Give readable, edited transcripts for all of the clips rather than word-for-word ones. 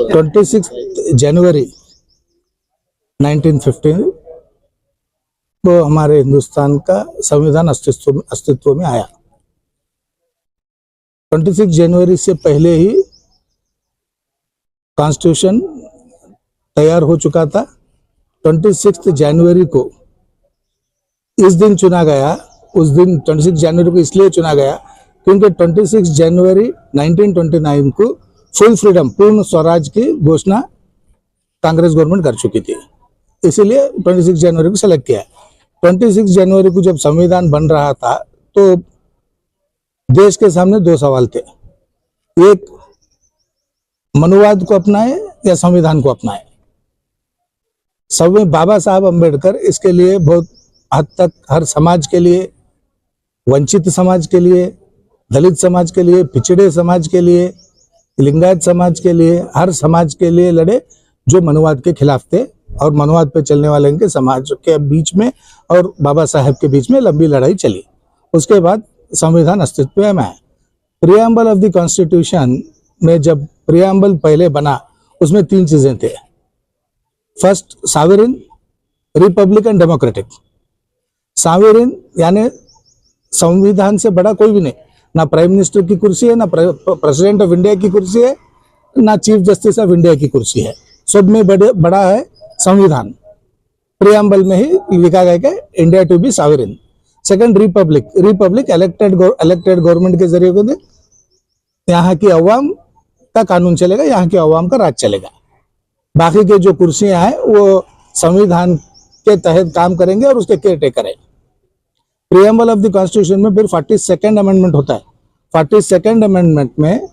26 जनवरी 1915 को हमारे हिंदुस्तान का संविधान अस्तित्व में आया। 26 जनवरी से पहले ही कॉन्स्टिट्यूशन तैयार हो चुका था। 26 जनवरी को इस दिन चुना गया। उस दिन 26 जनवरी को इसलिए चुना गया क्योंकि 26 जनवरी 1929 को फुल फ्रीडम, पूर्ण स्वराज की घोषणा कांग्रेस गवर्नमेंट कर चुकी थी, इसीलिए 26 जनवरी को सेलेक्ट किया। 26 जनवरी को जब संविधान बन रहा था तो देश के सामने दो सवाल थे, एक मनुवाद को अपनाए या संविधान को अपनाए। बाबा साहब अम्बेडकर इसके लिए बहुत हद तक हर समाज के लिए, वंचित समाज के लिए, दलित समाज के लिए, पिछड़े समाज के लिए, लिंगायत समाज के लिए, हर समाज के लिए लड़े जो मनुवाद के खिलाफ थे। और मनुवाद पे चलने वाले इनके समाज के बीच में और बाबा साहब के बीच में लंबी लड़ाई चली। उसके बाद संविधान अस्तित्व में आया। प्रियम्बल ऑफ द कॉन्स्टिट्यूशन में जब प्रियम्बल पहले बना उसमें तीन चीजें थे। First, sovereign, Republican, democratic. Sovereign यानी संविधान से बड़ा कोई भी नहीं, ना प्राइम मिनिस्टर की कुर्सी है, ना प्रेसिडेंट ऑफ इंडिया की कुर्सी है, ना चीफ जस्टिस ऑफ इंडिया की कुर्सी है। सब में बड़ा है संविधान। प्रियम्बल में ही लिखा गया कि India to be sovereign. Second, republic elected government के जरिए को यहाँ की अवाम का कानून चलेगा, यहाँ की अवाम का राज चलेगा। बाकी के जो कुर्सियां हैं वो संविधान के तहत काम करेंगे और उसके केयर टेकर है। प्रियम्बल ऑफ द कॉन्स्टिट्यूशन में फिर 42nd अमेंडमेंट होता है। 42nd अमेंडमेंट में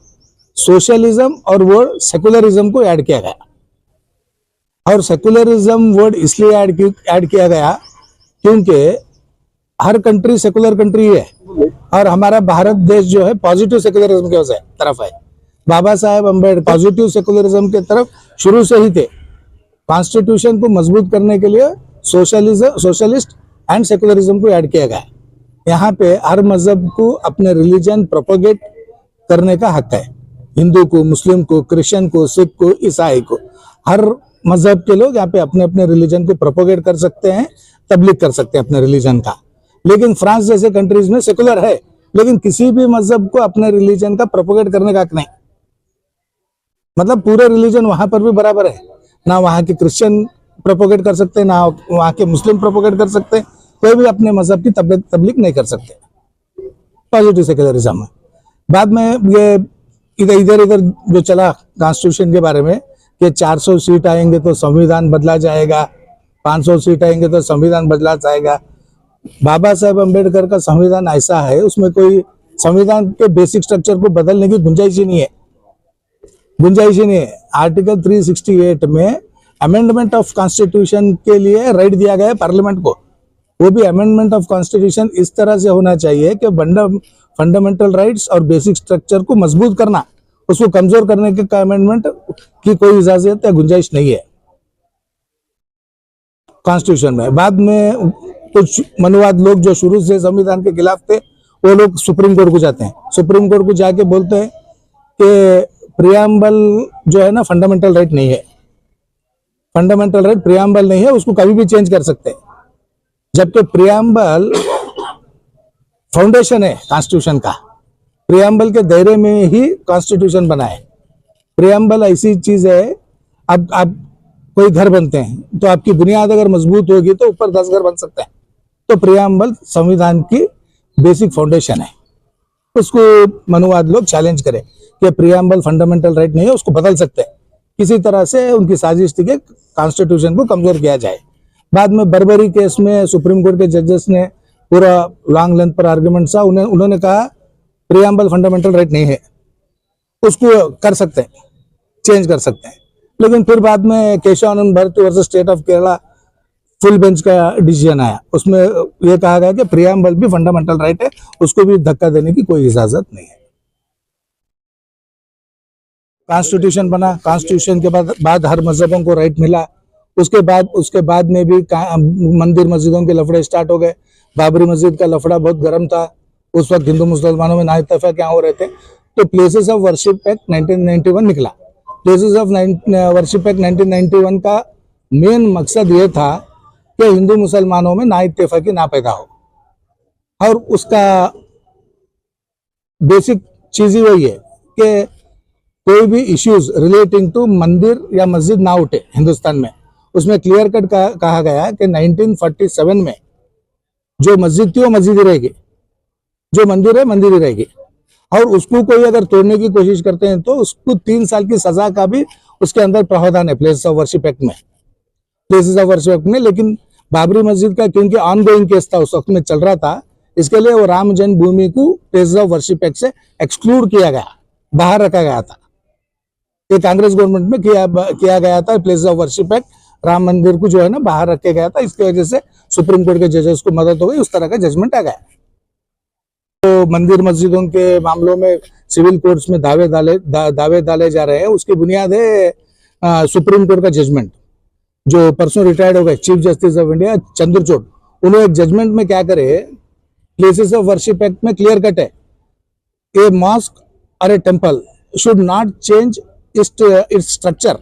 सोशलिज्म और वर्ड सेकुलरिज्म को ऐड किया गया। और सेकुलरिज्म वर्ड इसलिए ऐड किया गया क्योंकि हर कंट्री सेकुलर कंट्री है और हमारा भारत देश जो है पॉजिटिव सेकुलरिज्म के तरफ है। बाबा साहेब अम्बेडकर पॉजिटिव सेकुलरिज्म के तरफ शुरू से ही थे। कॉन्स्टिट्यूशन को मजबूत करने के लिए सोशलिस्ट एंड सेकुलरिज्म को ऐड किया गया। यहाँ पे हर मजहब को अपने रिलीजन प्रोपोगेट करने का हक है। हिंदू को, मुस्लिम को, क्रिश्चियन को, सिख को, ईसाई को, हर मजहब के लोग यहाँ पे अपने अपने रिलीजन को प्रोपोगेट कर सकते हैं, तबलीग कर सकते हैं अपने रिलीजन का। लेकिन फ्रांस जैसे कंट्रीज में सेकुलर है, लेकिन किसी भी मजहब को अपने रिलीजन का प्रोपोगेट करने का हक नहीं। मतलब पूरे रिलीजन वहां पर भी बराबर है, ना वहां के क्रिश्चियन प्रोपोगेट कर सकते, ना वहां के मुस्लिम प्रोपोगेट कर सकते, कोई भी अपने मजहब की तबलीग नहीं कर सकते। पॉजिटिव सेकुलरिज्म है। बाद में ये इधर जो चला कॉन्स्टिट्यूशन के बारे में कि 400 सीट आएंगे तो संविधान बदला जाएगा, 500 सीट आएंगे तो संविधान बदला जाएगा। बाबा साहेब अम्बेडकर का संविधान ऐसा है, उसमें कोई संविधान के बेसिक स्ट्रक्चर को बदलने की गुंजाइश ही नहीं है। आर्टिकल 368 में अमेंडमेंट ऑफ कॉन्स्टिट्यूशन के लिए राइट दिया गया है पार्लियामेंट को। वो भी अमेंडमेंट ऑफ कॉन्स्टिट्यूशन इस तरह से होना चाहिए कि फंडामेंटल राइट्स और बेसिक स्ट्रक्चर को मजबूत करना, उसको कमजोर करने के अमेंडमेंट की कोई इजाजत या गुंजाइश नहीं है कॉन्स्टिट्यूशन में। बाद में कुछ मनुवाद लोग जो शुरू से संविधान के खिलाफ थे वो लोग सुप्रीम कोर्ट को जाते हैं। सुप्रीम कोर्ट को जाके बोलते हैं कि प्रियम्बल जो है ना फंडामेंटल राइट नहीं है, फंडामेंटल राइट प्रियम्बल नहीं है, उसको कभी भी चेंज कर सकते हैं। जबकि प्रियम्बल फाउंडेशन है कॉन्स्टिट्यूशन का, प्रियम्बल के दायरे में ही कॉन्स्टिट्यूशन बना है। प्रियम्बल ऐसी चीज है, अब आप कोई घर बनते हैं तो आपकी बुनियाद अगर मजबूत होगी तो ऊपर 10 घर बन सकते हैं। तो प्रियम्बल संविधान की बेसिक फाउंडेशन है। उसको मनुवाद लोग चैलेंज करें कि प्रियम्बल फंडामेंटल राइट नहीं है, उसको बदल सकते हैं। किसी तरह से उनकी साजिश थी कि कॉन्स्टिट्यूशन को कमजोर किया जाए। बाद में बर्बरी केस में सुप्रीम कोर्ट के जजेस ने पूरा लॉन्ग लेंथ पर आर्गुमेंट था, उन्होंने कहा प्रियम्बल फंडामेंटल राइट नहीं है, उसको कर सकते हैं, चेंज कर सकते हैं। लेकिन फिर बाद में Kesavananda Bharati versus state of Kerala full bench का डिसीजन आया, उसमें यह कहा गया कि प्रियम्बल भी फंडामेंटल राइट है, उसको भी धक्का देने की कोई इजाजत नहीं है। कॉन्स्टिट्यूशन बना, कॉन्स्टिट्यूशन के बाद हर मजहबों को राइट मिला। उसके बाद में भी मंदिर मस्जिदों के लफड़े स्टार्ट हो गए। बाबरी मस्जिद का लफड़ा बहुत गर्म था, उस वक्त हिंदू मुसलमानों में नाइतफाक क्या हो रहे थे। तो प्लेसेस ऑफ वर्शिप एक्ट 1991 निकला, प्लेसेस ऑफ वर्शिप एक्ट 1991 का मेन मकसद ये था कि हिंदू मुसलमानों में ना इत्तेफाकी ना पैदा हो, और उसका बेसिक चीज ही वही है कि कोई भी इश्यूज रिलेटिंग टू मंदिर या मस्जिद ना उठे हिंदुस्तान में। उसमें क्लियर कट कहा गया कि 1947 में जो मस्जिद थी वो मस्जिद ही रहेगी, जो मंदिर है मंदिर ही रहेगी, और उसको कोई अगर तोड़ने की कोशिश करते हैं तो उसको 3 साल की सजा का भी उसके अंदर प्रावधान है प्लेसेस ऑफ वर्शिप एक्ट में, प्लेसेस ऑफ वर्शिप एक्ट में। लेकिन बाबरी मस्जिद का क्योंकि ऑन गोइंग केस था, उस वक्त में चल रहा था, इसके लिए वो राम जन्मभूमि को प्लेसेस ऑफ वर्शिप एक्ट से एक्सक्लूड किया गया, बाहर रखा गया था। ये कांग्रेस गवर्नमेंट में किया गया था, places of worship act Ram मंदिर को जो है ना बाहर रखे गया था। इसकी वजह से सुप्रीम कोर्ट के जजेस को मदद हो गई, उस तरह का जजमेंट आ गया। तो मंदिर मस्जिदों के मामलों में सिविल कोर्ट्स में दावे डाले जा रहे हैं, उसकी बुनियाद है सुप्रीम कोर्ट का जजमेंट, जो परसों रिटायर्ड हो गए chief justice of India Chandrachud. उन्होंने एक जजमेंट में क्या करे, प्लेसेस ऑफ वर्शिप एक्ट में क्लियर कट है, ए मॉस्क और ए temple should not change its structure,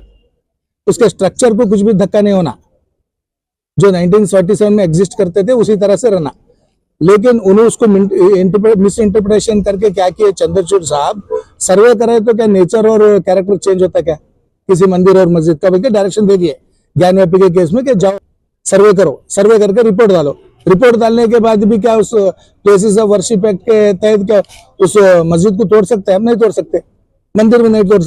उसके स्ट्रक्चर को कुछ भी धक्का नहीं होना, जो 1947 में एग्जिस्ट करते थे उसी तरह से रहना। लेकिन उन्होंने उसको मिस इंटरप्रिटेशन करके क्या किए चंद्रचूड़ साहब, सर्वे करे तो क्या नेचर और कैरेक्टर चेंज होता है क्या किसी मंदिर और मस्जिद का? बल्कि डायरेक्शन दे दिए ज्ञानव्यापी के केस में कि जाओ सर्वे करो, सर्वे करके रिपोर्ट डालो। रिपोर्ट डालने के बाद भी क्या उस प्लेसेस ऑफ वर्शिप एक्ट के तहत क्या उस मस्जिद को तोड़ सकते हैं? हम नहीं तोड़ सकते, मंदिर में नहीं तोड़ सकते।